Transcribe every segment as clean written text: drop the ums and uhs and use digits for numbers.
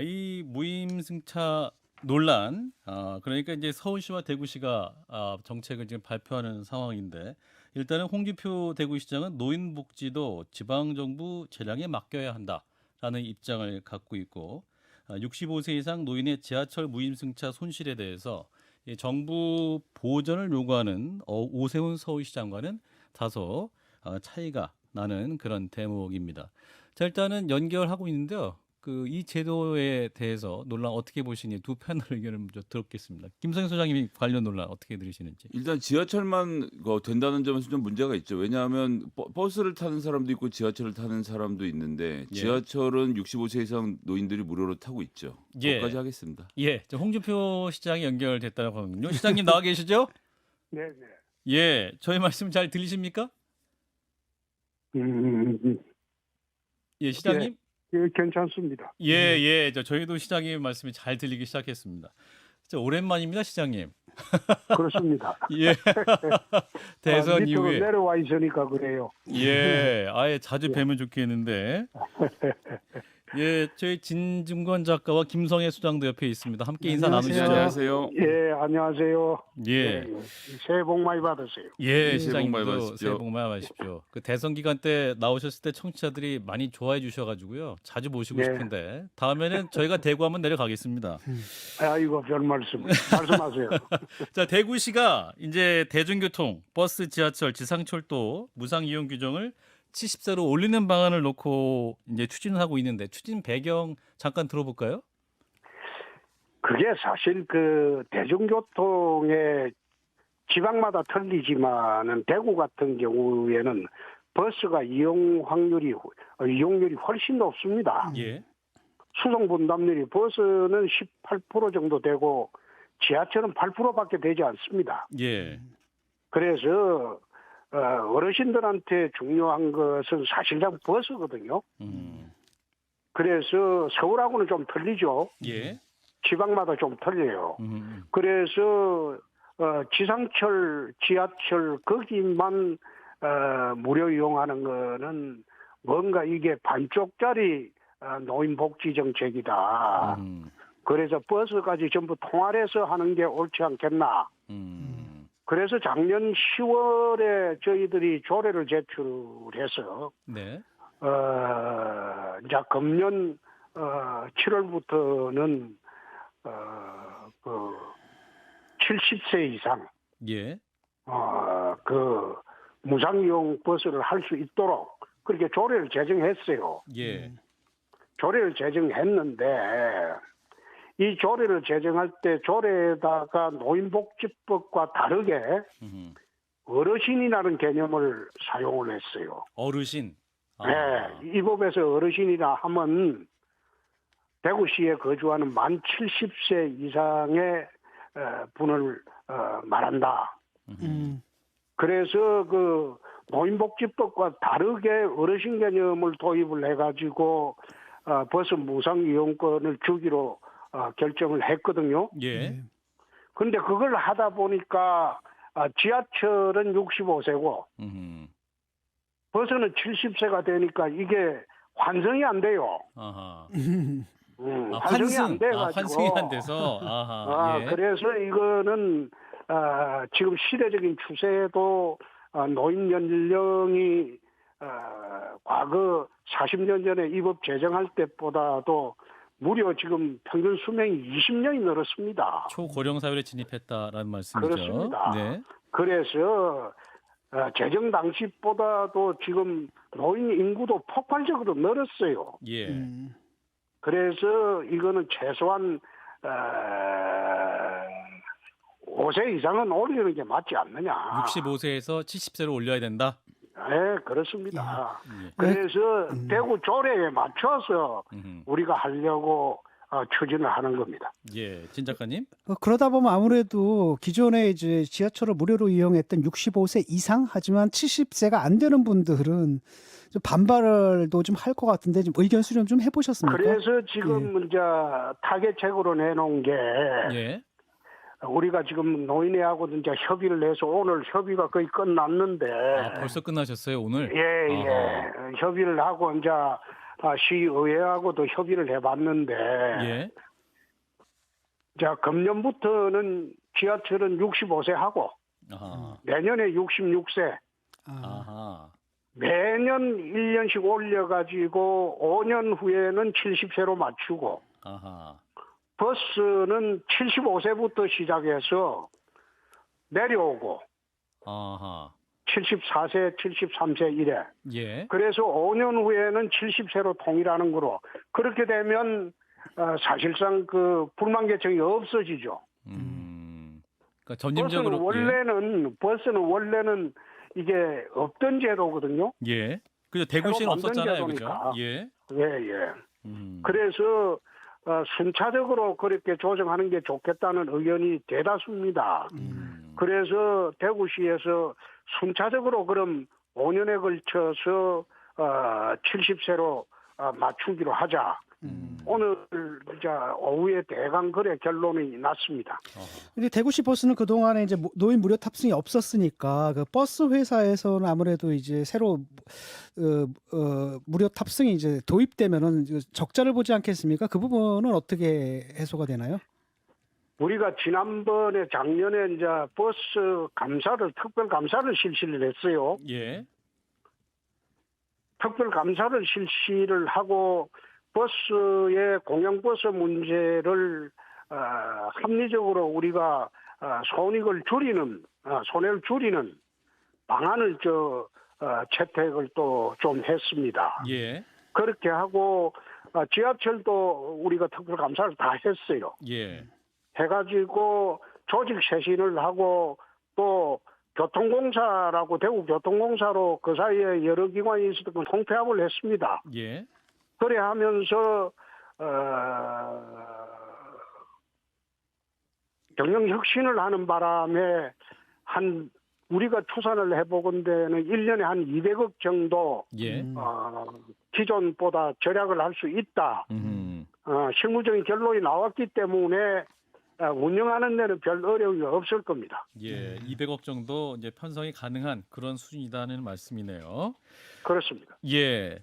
이 무임승차 논란, 그러니까 이제 서울시와 대구시가 정책을 지금 발표하는 상황인데 일단은 홍준표 대구시장은 노인복지도 지방정부 재량에 맡겨야 한다라는 입장을 갖고 있고 65세 이상 노인의 지하철 무임승차 손실에 대해서 이 정부 보전을 요구하는 오세훈 서울시장과는 다소 차이가 나는 그런 대목입니다. 자, 일단은 연결하고 있는데요. 이 제도에 대해서 논란 어떻게 보시니 두 패널 의견을 먼저 들었겠습니다. 김성현 소장님이 관련 논란 어떻게 들으시는지. 일단 지하철만 된다는 점에서 좀 문제가 있죠. 왜냐하면 버스를 타는 사람도 있고 지하철을 타는 사람도 있는데 예. 지하철은 65세 이상 노인들이 무료로 타고 있죠. 예. 거기까지 하겠습니다. 예, 저 홍준표 시장이 연결됐다고 하거든요. 시장님 나와 계시죠? 네, 네. 예, 저희 말씀 잘 들리십니까? 예, 시장님? 예, 괜찮습니다. 예, 예, 저희도 시장님 말씀이 잘 들리기 시작했습니다. 진짜 오랜만입니다, 시장님. 그렇습니다. 예, 대선 밑으로 이후에. 내려와 있으니까 그래요. 예, 아예 자주 예. 뵈면 좋겠는데. 예, 저희 진중권 작가와 김성애 수장도 옆에 있습니다. 함께 인사 네, 나누시죠. 안녕하세요. 예, 안녕하세요. 예, 새해 복 많이 받으세요. 예, 새해 복 많이 시장님도 받으십시오. 새해 복 많이 받으십시오. 그 대선 기간 때 나오셨을 때 청취자들이 많이 좋아해 주셔가지고요. 자주 모시고 네. 싶은데 다음에는 저희가 대구 한번 내려가겠습니다. 아이고, 별 말씀. 말씀하세요. 자, 대구시가 이제 대중교통, 버스, 지하철, 지상철도 무상 이용 규정을 70세로 올리는 방안을 놓고 이제 추진을 하고 있는데 추진 배경 잠깐 들어볼까요? 그게 사실 대중교통의 지방마다 틀리지만은 대구 같은 경우에는 버스가 이용률이 훨씬 높습니다. 예. 수송 분담률이 버스는 18% 정도 되고 지하철은 8%밖에 되지 않습니다. 예. 그래서 어르신들한테 중요한 것은 사실상 버스거든요. 그래서 서울하고는 좀 틀리죠. 예. 지방마다 좀 틀려요. 그래서 지상철, 지하철 거기만 무료 이용하는 거는 뭔가 이게 반쪽짜리 노인복지 정책이다. 그래서 버스까지 전부 통할해서 하는 게 옳지 않겠나. 그래서 작년 10월에 저희들이 조례를 제출해서 네. 이제 금년 7월부터는 70세 이상 예. 무상이용 버스를 할 수 있도록 그렇게 조례를 제정했어요. 예. 조례를 제정했는데 이 조례를 제정할 때 조례에다가 노인복지법과 다르게 어르신이라는 개념을 사용을 했어요. 어르신. 네, 이 법에서 어르신이라 하면 대구시에 거주하는 만 70세 이상의 분을 말한다. 그래서 노인복지법과 다르게 어르신 개념을 도입을 해가지고 버스 무상 이용권을 주기로 결정을 했거든요. 예. 근데 그걸 하다 보니까 지하철은 65세고 버스는 70세가 되니까 이게 환승이 안 돼요. 아하. 환승이 안 돼가지고. 환승이 안 돼서. 아하. 예. 그래서 이거는 지금 시대적인 추세도 노인 연령이 과거 40년 전에 이 법 제정할 때보다도 무려 지금 평균 수명이 20년이 늘었습니다. 초고령 사회에 진입했다라는 말씀이죠. 그렇습니다. 네. 그래서 제정 당시보다도 지금 노인 인구도 폭발적으로 늘었어요. 예. 그래서 이거는 최소한 5세 이상은 올리는 게 맞지 않느냐. 65세에서 70세로 올려야 된다. 네, 그렇습니다. 그래서 대구 조례에 맞춰서 우리가 하려고 추진을 하는 겁니다. 예, 진 작가님. 그러다 보면 아무래도 기존에 이제 지하철을 무료로 이용했던 65세 이상 하지만 70세가 안 되는 분들은 좀 반발도 좀 할 것 같은데 좀 의견 수렴 좀 해보셨습니까? 그래서 지금 이제 타겟책으로 내놓은 게 예. 우리가 지금 노인회하고 이제 협의를 해서 오늘 협의가 거의 끝났는데 벌써 끝나셨어요 오늘? 예. 협의를 하고 이제 시의회하고도 협의를 해봤는데 예. 자 금년부터는 지하철은 65세 하고 아하. 내년에 66세 아, 아하. 매년 1년씩 올려가지고 5년 후에는 70세로 맞추고 아하. 버스는 75세부터 시작해서 내려오고 아하. 74세, 73세 이래. 예. 그래서 5년 후에는 70세로 통일하는 거로 그렇게 되면 사실상 그 불만계층이 없어지죠. 그러니까 점진적으로 버스는 원래는 이게 없던 제도거든요. 예. 그죠. 대구시는 새로 만든 없었잖아요. 그죠? 제도니까. 예. 예. 그래서 순차적으로 그렇게 조정하는 게 좋겠다는 의견이 대다수입니다. 그래서 대구시에서 순차적으로 그럼 5년에 걸쳐서 70세로 맞추기로 하자. 오늘 이제 오후에 대강 거래 결론이 났습니다. 근데 대구시 버스는 그동안에 이제 노인 무료 탑승이 없었으니까 그 버스 회사에서는 아무래도 이제 새로 무료 탑승이 이제 도입되면은 적자를 보지 않겠습니까? 그 부분은 어떻게 해소가 되나요? 우리가 지난번에 작년에 이제 버스 감사를 특별 감사를 실시를 했어요. 예. 특별 감사를 실시를 하고 버스의 공영버스 문제를 합리적으로 우리가 손해를 줄이는 방안을 채택을 또 좀 했습니다. 예. 그렇게 하고 지하철도 우리가 특별 감사를 다 했어요. 예. 해가지고 조직 쇄신을 하고 또 교통공사라고 대구교통공사로 그 사이에 여러 기관이 있었던 걸 통폐합을 했습니다. 예. 그래 하면서 경영 혁신을 하는 바람에 우리가 추산을 해보건대는 1년에 한 200억 정도 예. 기존보다 절약을 할 수 있다. 실무적인 결론이 나왔기 때문에 운영하는 데는 별 어려움이 없을 겁니다. 예. 200억 정도 이제 편성이 가능한 그런 수준이다는 말씀이네요. 그렇습니다. 예.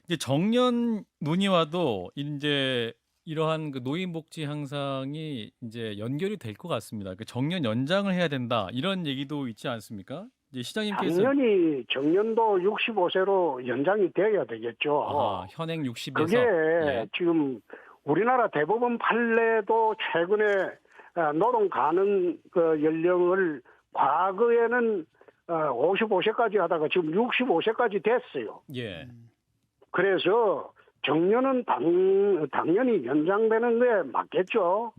이제 정년 논의와도 이제 이러한 그 노인 복지 향상이 이제 연결이 될 것 같습니다. 그 정년 연장을 해야 된다 이런 얘기도 있지 않습니까? 이제 시장님께서 당연히 정년도 65세로 연장이 돼야 되겠죠. 현행 60에서 그게 지금 우리나라 대법원 판례도 최근에 노동 가능 그 연령을 과거에는 55세까지 하다가 지금 65세까지 됐어요. 예. 그래서 정년은 당연히 연장되는 게 맞겠죠.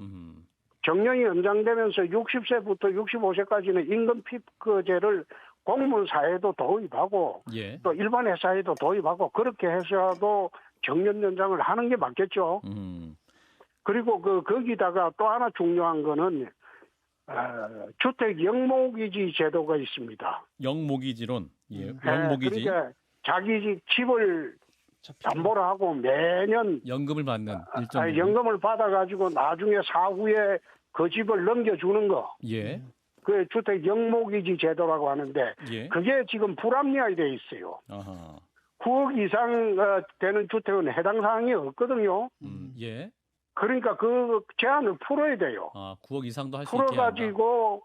정년이 연장되면서 60세부터 65세까지는 임금 피크제를 공무원 사회도 도입하고 예. 또 일반 회사에도 도입하고 그렇게 해서도 정년 연장을 하는 게 맞겠죠. 그리고 거기다가 또 하나 중요한 거는 주택 영목이지 제도가 있습니다. 영목이지론. 예. 영목이지. 그러니까 자기 집을 담보로 하고 매년 연금을 받는 일정 부분. 연금을 받아가지고 나중에 사후에 그 집을 넘겨주는 거. 예. 그 주택 영목이지 제도라고 하는데 예. 그게 지금 불합리하게 돼 있어요. 아하. 9억 이상 되는 주택은 해당 사항이 없거든요. 예. 그러니까 그 제한을 풀어야 돼요. 9억 이상도 할 수 있게 한다. 풀어가지고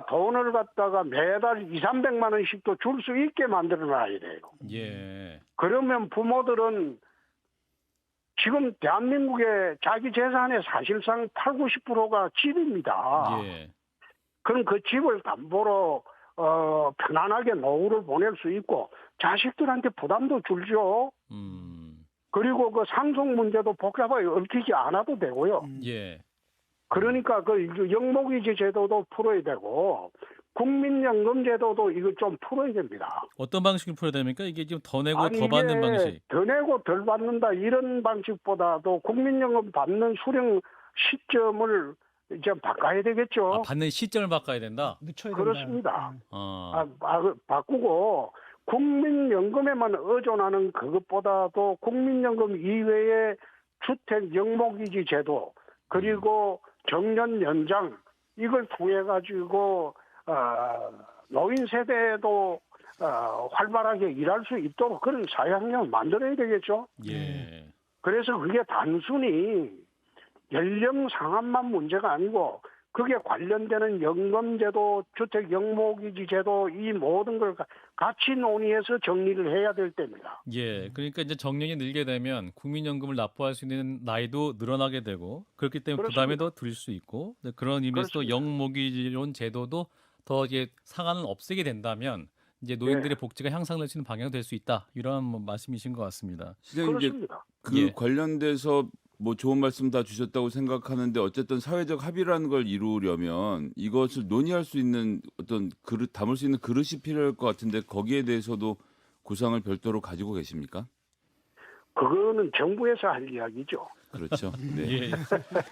돈을 갖다가 매달 200~300만 원씩도 줄 수 있게 만들어놔야 돼요. 예. 그러면 부모들은 지금 대한민국의 자기 재산의 사실상 80~90%가 집입니다. 예. 그럼 그 집을 담보로 편안하게 노후를 보낼 수 있고 자식들한테 부담도 줄죠. 그리고 그 상속 문제도 복잡하게 얽히지 않아도 되고요. 예. 그러니까 그 영목이지 제도도 풀어야 되고 국민연금 제도도 이거 좀 풀어야 됩니다. 어떤 방식으로 풀어야 됩니까? 이게 지금 더 내고 아니, 더 받는 이게 방식. 더 내고 덜 받는다 이런 방식보다도 국민연금 받는 수령 시점을 이제 바꿔야 되겠죠. 받는 시점을 바꿔야 된다. 늦춰야 된다. 그렇습니다. 어. 바꾸고 국민연금에만 의존하는 그것보다도 국민연금 이외에 주택 영목이지 제도 그리고 정년 연장 이걸 통해 가지고 노인 세대도 활발하게 일할 수 있도록 그런 사회 환경을 만들어야 되겠죠. 예. 그래서 그게 단순히 연령 상한만 문제가 아니고 그게 관련되는 연금제도, 주택 영목이지 제도 이 모든 걸 같이 논의해서 정리를 해야 될 때입니다. 예. 그러니까 이제 정년이 늘게 되면 국민연금을 납부할 수 있는 나이도 늘어나게 되고 그렇기 때문에 부담이 더 들 수 있고 네, 그런 의미에서 또 그렇습니다. 영모기지론 제도도 더 이제 상한을 없애게 된다면 이제 노인들의 네. 복지가 향상될 수 있는 방향이 될 수 있다. 이런 뭐 말씀이신 것 같습니다. 시장님 이제 그렇습니다. 그 예. 관련돼서 뭐 좋은 말씀 다 주셨다고 생각하는데 어쨌든 사회적 합의라는 걸 이루려면 이것을 논의할 수 있는 어떤 그릇 담을 수 있는 그릇이 필요할 것 같은데 거기에 대해서도 구상을 별도로 가지고 계십니까? 그거는 정부에서 할 이야기죠. 그렇죠. 네. 예.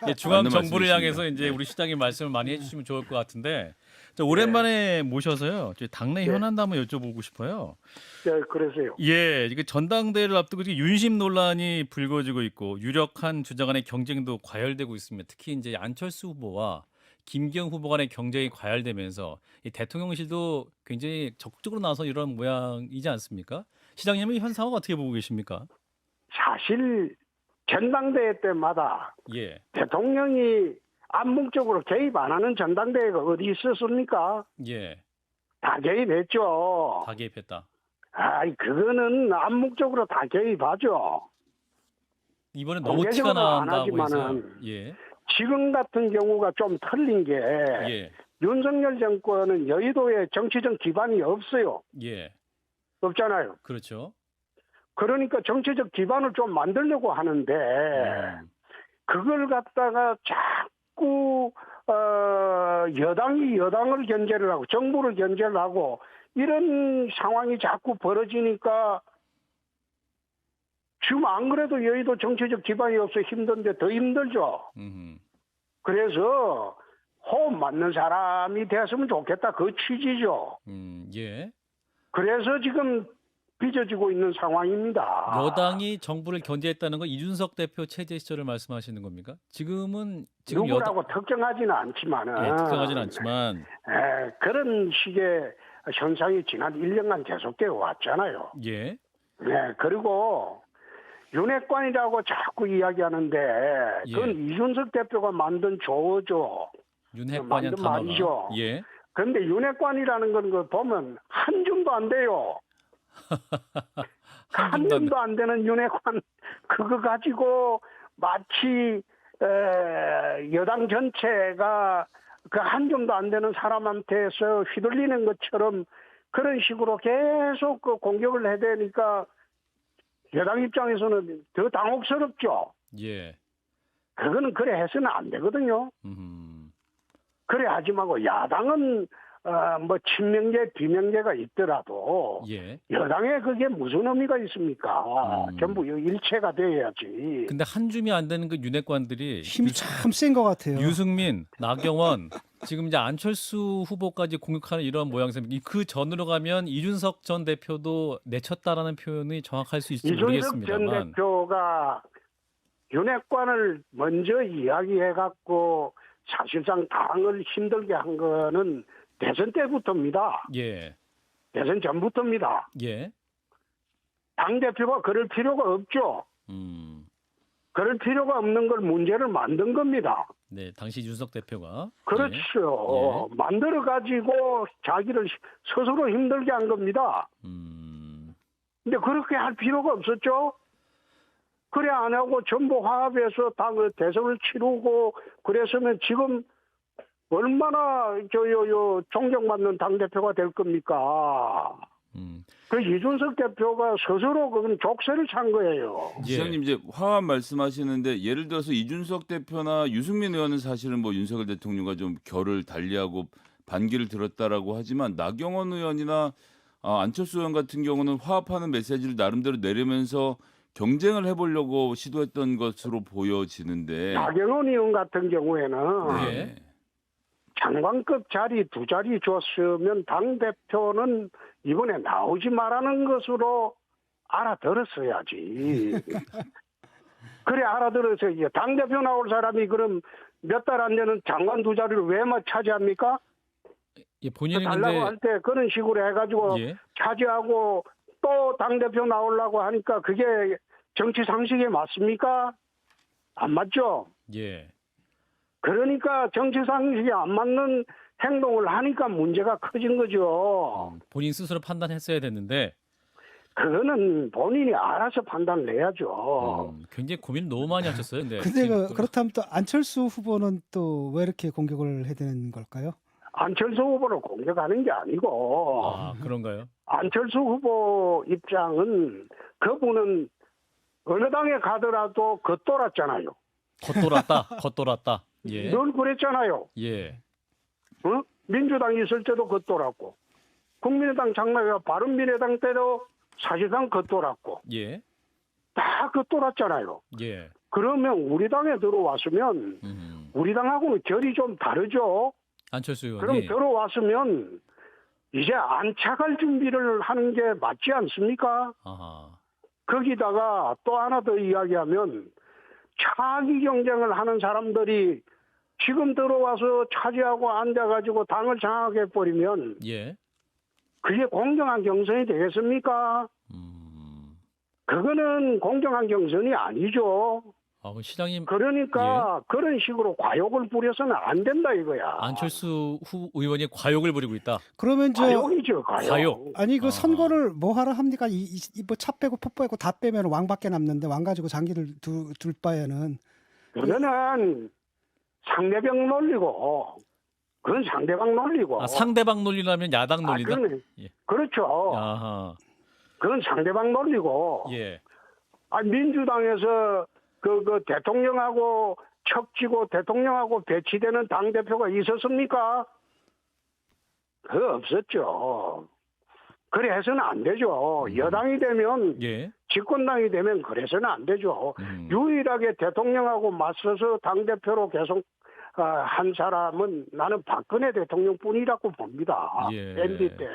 예, 중앙 맞는 정부를 말씀이십니다. 향해서 이제 네. 우리 시장님 말씀을 많이 해주시면 좋을 것 같은데 저 오랜만에 모셔서요. 저희 당내 네. 현안도 한번 여쭤보고 싶어요. 네, 그래서요. 예, 이게 전당대회를 앞두고 지금 윤심 논란이 불거지고 있고 유력한 주자 간의 경쟁도 과열되고 있습니다. 특히 이제 안철수 후보와 김기현 후보 간의 경쟁이 과열되면서 이 대통령실도 굉장히 적극적으로 나서 이런 모양이지 않습니까? 시장님은 현 상황 어떻게 보고 계십니까? 사실 전당대회 때마다 예, 대통령이 암묵적으로 개입 안 하는 전당대회가 어디 있었습니까? 예, 다 개입했죠. 다 개입했다. 아이, 그거는 암묵적으로 다 개입하죠. 이번에 너무 티가 공개적으로 안 난다고 해서 하지만은 예, 지금 같은 경우가 좀 틀린 게 예, 윤석열 정권은 여의도에 정치적 기반이 없어요. 예, 없잖아요. 그렇죠. 그러니까 정치적 기반을 좀 만들려고 하는데 그걸 갖다가 자꾸 여당이 여당을 견제를 하고 정부를 견제를 하고 이런 상황이 자꾸 벌어지니까 지금 안 그래도 여의도 정치적 기반이 없어 힘든데 더 힘들죠. 그래서 호흡 맞는 사람이 됐으면 좋겠다. 그 취지죠. 예. 그래서 지금 빚어지고 있는 상황입니다. 여당이 정부를 견제했다는 건 이준석 대표 체제 시절을 말씀하시는 겁니까? 지금 누구라고 특정하지는 않지만은 예, 특정하지는 않지만 그런 식의 현상이 지난 1년간 계속되어 왔잖아요. 예, 네, 그리고 윤핵관이라고 자꾸 이야기하는데 그건 이준석 대표가 만든 조어죠. 윤핵관이란 만든 단어가 말이죠. 예, 그런데 윤핵관이라는 건 그 보면 한 줌도 안 돼요. 한 줌도 안 줌도 안 되는 윤핵관 그거 가지고 마치 여당 전체가 그 한 줌도 안 되는 사람한테서 휘둘리는 것처럼 그런 식으로 계속 그 공격을 해대니까 여당 입장에서는 더 당혹스럽죠. 예, 그거는 그래 해서는 안 되거든요. 그래 하지 말고 야당은 뭐 친명계 비명계가 있더라도 예. 여당에 그게 무슨 의미가 있습니까? 전부 일체가 돼야지. 근데 한 줌이 안 되는 그 윤핵관들이 힘이 참 센 것 같아요. 유승민, 나경원, 지금 이제 안철수 후보까지 공격하는 이런 모양새입니다. 그 전으로 가면 이준석 전 대표도 내쳤다라는 표현이 정확할 수 있을지 이준석 모르겠습니다만. 전 대표가 윤핵관을 먼저 이야기해갖고 사실상 당을 힘들게 한 거는 대선 때부터입니다. 예, 대선 전부터입니다. 예. 당대표가 그럴 필요가 없죠. 그럴 필요가 없는 걸 문제를 만든 겁니다. 네, 당시 이준석 대표가. 그렇죠. 예. 만들어가지고 자기를 스스로 힘들게 한 겁니다. 근데 그렇게 할 필요가 없었죠. 그래 안 하고 전부 화합해서 당 대선을 치르고 그랬으면 지금 얼마나 존경받는 당대표가 될 겁니까? 그 이준석 대표가 스스로 그건 족쇄를 찬 거예요. 시장님 이제 화합 말씀하시는데 예를 들어서 이준석 대표나 유승민 의원은 사실은 뭐 윤석열 대통령과 좀 결을 달리하고 반기를 들었다라고 하지만 나경원 의원이나 안철수 의원 같은 경우는 화합하는 메시지를 나름대로 내리면서 경쟁을 해보려고 시도했던 것으로 보여지는데 나경원 의원 같은 경우에는 네. 장관급 자리 2자리 줬으면 당대표는 이번에 나오지 말라는 것으로 알아들었어야지. 그래 알아들어서 이제 당대표 나올 사람이 그럼 몇 달 안 되는 장관 2자리를 왜 차지합니까? 예, 본인이 달라고 근데 할 때 그런 식으로 해가지고 예. 차지하고 또 당대표 나오려고 하니까 그게 정치 상식에 맞습니까? 안 맞죠? 예. 그러니까 정치 상식에 안 맞는 행동을 하니까 문제가 커진 거죠. 본인 스스로 판단했어야 됐는데 그거는 본인이 알아서 판단을 해야죠. 굉장히 고민을 너무 많이 하셨어요. 근데 근데 지금 그렇다면 또 안철수 후보는 또 왜 이렇게 공격을 해야 되는 걸까요? 안철수 후보를 공격하는 게 아니고 아, 그런가요? 안철수 후보 입장은 그분은 어느 당에 가더라도 겉돌았잖아요. 겉돌았다. 예. 늘 그랬잖아요. 예. 어? 민주당 있을 때도 겉돌았고 국민의당 장나가 바른미래당 때도 사실상 겉돌았고 예. 다 겉돌았잖아요. 예. 그러면 우리 당에 들어왔으면 우리 당하고는 결이 좀 다르죠. 안철수 그럼 의원이 들어왔으면 이제 안착할 준비를 하는 게 맞지 않습니까? 아하. 거기다가 또 하나 더 이야기하면 차기 경쟁을 하는 사람들이 지금 들어와서 차지하고 앉아가지고 당을 장악해버리면 예. 그게 공정한 경선이 되겠습니까? 그거는 공정한 경선이 아니죠. 아, 그 시장님 그러니까 그런 식으로 과욕을 부려서는 안 된다 이거야. 안철수 의원이 과욕을 부리고 있다. 그러면 과욕이죠, 과욕. 과욕. 아니 그 아. 선거를 뭐 하러 합니까? 차 빼고 포 빼고 다 빼면 왕밖에 남는데 왕 가지고 장기를 둘 바에는 그거는 상대방 놀리고 그건 상대방 놀리고. 아, 상대방 논리라면 야당 논리다. 예. 그렇죠. 아하. 그건 상대방 놀리고. 예. 민주당에서 그 대통령하고 척지고 대통령하고 배치되는 당 대표가 있었습니까? 그거 없었죠. 그래 해서는 안 되죠. 여당이 되면 예. 집권당이 되면 그래서는 안 되죠. 유일하게 대통령하고 맞서서 당 대표로 계속 한 사람은 나는 박근혜 대통령뿐이라고 봅니다. 예. MB 때.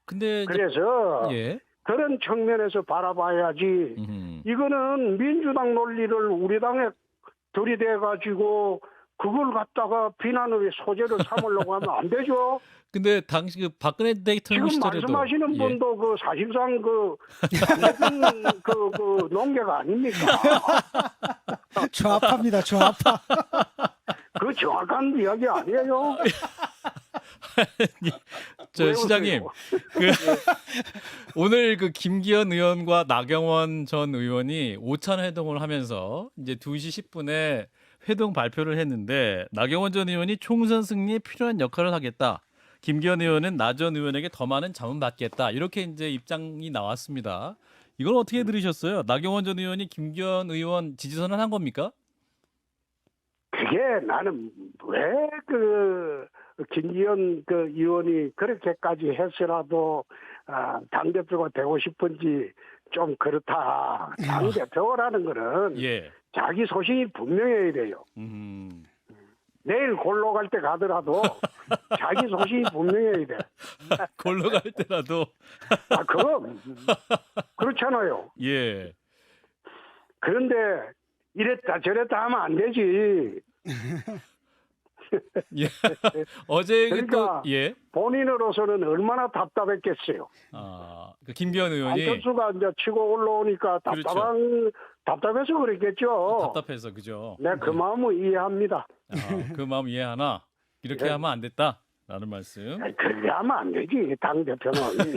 근데 그래서 예. 그런 측면에서 바라봐야지. 이거는 민주당 논리를 우리 당에 들이대가지고 그걸 갖다가 비난의 소재를 삼으려고 하면 안 되죠. 근데 당시 그 박근혜 대통령 지금 시절에도 말씀하시는 예. 분도 그 사실상 그 농계가 아닙니까? 좌파입니다. 좌파. 그 정확한 이야기 아니에요. 저 왜 시장님 웃어요? 그 오늘 그 김기현 의원과 나경원 전 의원이 오찬 회동을 하면서 이제 2시 10분에 회동 발표를 했는데 나경원 전 의원이 총선 승리에 필요한 역할을 하겠다. 김기현 의원은 나 전 의원에게 더 많은 자문 받겠다. 이렇게 이제 입장이 나왔습니다. 이걸 어떻게 들으셨어요? 나경원 전 의원이 김기현 의원 지지선언 한 겁니까? 그게 나는 왜 김기현 의원이 그렇게까지 해서라도 당대표가 되고 싶은지 좀 그렇다. 당대표라는 거는 예. 자기 소신이 분명해야 돼요. 내일 골로 갈 때 가더라도 자기 소신이 분명해야 돼. 골로 갈 때라도 그럼 그렇잖아요. 예. 그런데 이랬다 저랬다 하면 안 되지. 예. 어제 그러니까 또 예. 본인으로서는 얼마나 답답했겠어요. 그 김기현 의원이 안철수가 이제 치고 올라오니까 답답해서 그랬겠죠. 답답해서 그죠. 네, 그 마음을 이해합니다. 그 마음 이해하나 이렇게 네. 하면 안 됐다라는 말씀. 그렇게 하면 안 되지 당 대표는.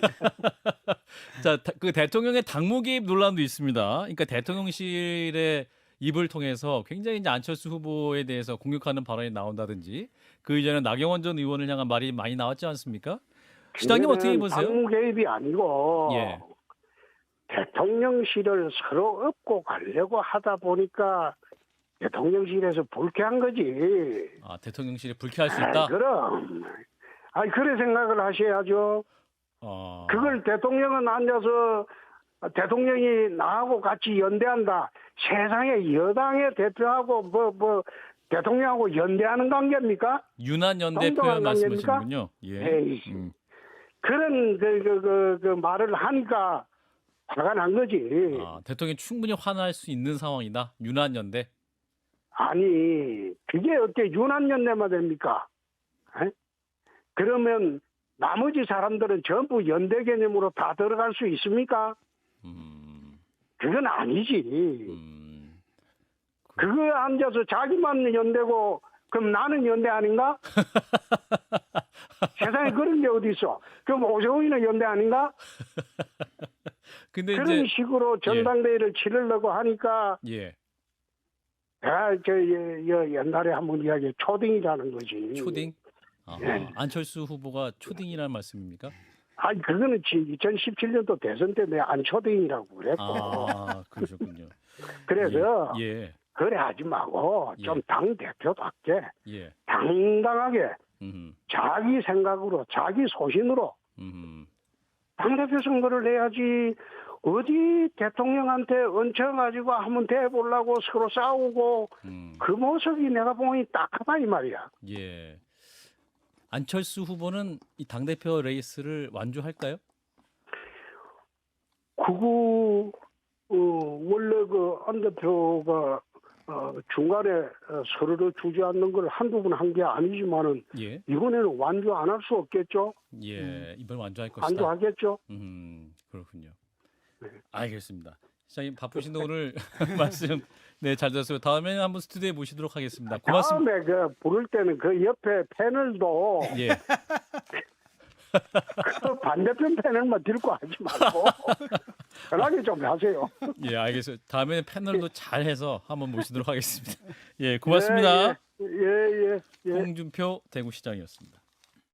자, 그 대통령의 당무 개입 논란도 있습니다. 그러니까 대통령실의 입을 통해서 굉장히 이제 안철수 후보에 대해서 공격하는 발언이 나온다든지 그 이전에 나경원 전 의원을 향한 말이 많이 나왔지 않습니까? 시장님 어떻게 보세요? 당무 개입이 아니고 예. 대통령실을 서로 업고 가려고 하다 보니까 대통령실에서 불쾌한 거지. 대통령실이 불쾌할 수 있다. 그럼. 그래 생각을 하셔야죠. 그걸 대통령은 앉아서 대통령이 나하고 같이 연대한다. 세상에 여당의 대표하고 대통령하고 연대하는 관계입니까? 유난 연대 정당한 표현 말씀하시는군요. 예. 에이, 그런 그 말을 하니까 화가 난 거지. 대통령이 충분히 화날 수 있는 상황이다. 유난 연대. 아니 그게 어떻게 유난 연대만 됩니까? 에? 그러면 나머지 사람들은 전부 연대 개념으로 다 들어갈 수 있습니까? 그건 아니지. 그거 앉아서 자기만 연대고 그럼 나는 연대 아닌가? 세상에 그런 게 어디 있어? 그럼 오세훈이는 연대 아닌가? 근데 그런 이제 식으로 전당대회를 치르려고 하니까 예. 옛날에 한번 이야기 초딩이라는 거지. 초딩? 예. 안철수 후보가 초딩이라는 말씀입니까? 아니 그거는 2017년도 대선 때 내가 안 초딩이라고 그랬고. 그러셨군요. 그래서 예. 그래 하지 말고 예. 좀 당 대표답게 예. 당당하게 자기 생각으로 자기 소신으로 당대표 선거를 해야지. 어디 대통령한테 얹혀가지고 한번 대보려고 서로 싸우고 그 모습이 내가 보니 딱하다 이 말이야. 예. 안철수 후보는 이 당대표 레이스를 완주할까요? 그거 원래 그 안 대표가 중간에 서로를 주저앉는 걸 한두 번 한 게 아니지만은 예. 이번에는 완주 안 할 수 없겠죠. 예. 이번 완주할 것이다. 완주하겠죠. 그렇군요. 네. 알겠습니다. 시장님 바쁘신데 오늘 말씀 잘 들었어요. 다음에는 한번 스튜디오에 모시도록 하겠습니다. 고맙습니다. 다음에 그 부를 때는 그 옆에 패널도 예. 그 반대편 패널만 들고 하지 말고 편하게 좀 하세요. 예, 알겠어요. 다음에는 패널도 잘 해서 한번 모시도록 하겠습니다. 예, 고맙습니다. 예. 홍준표 대구시장이었습니다.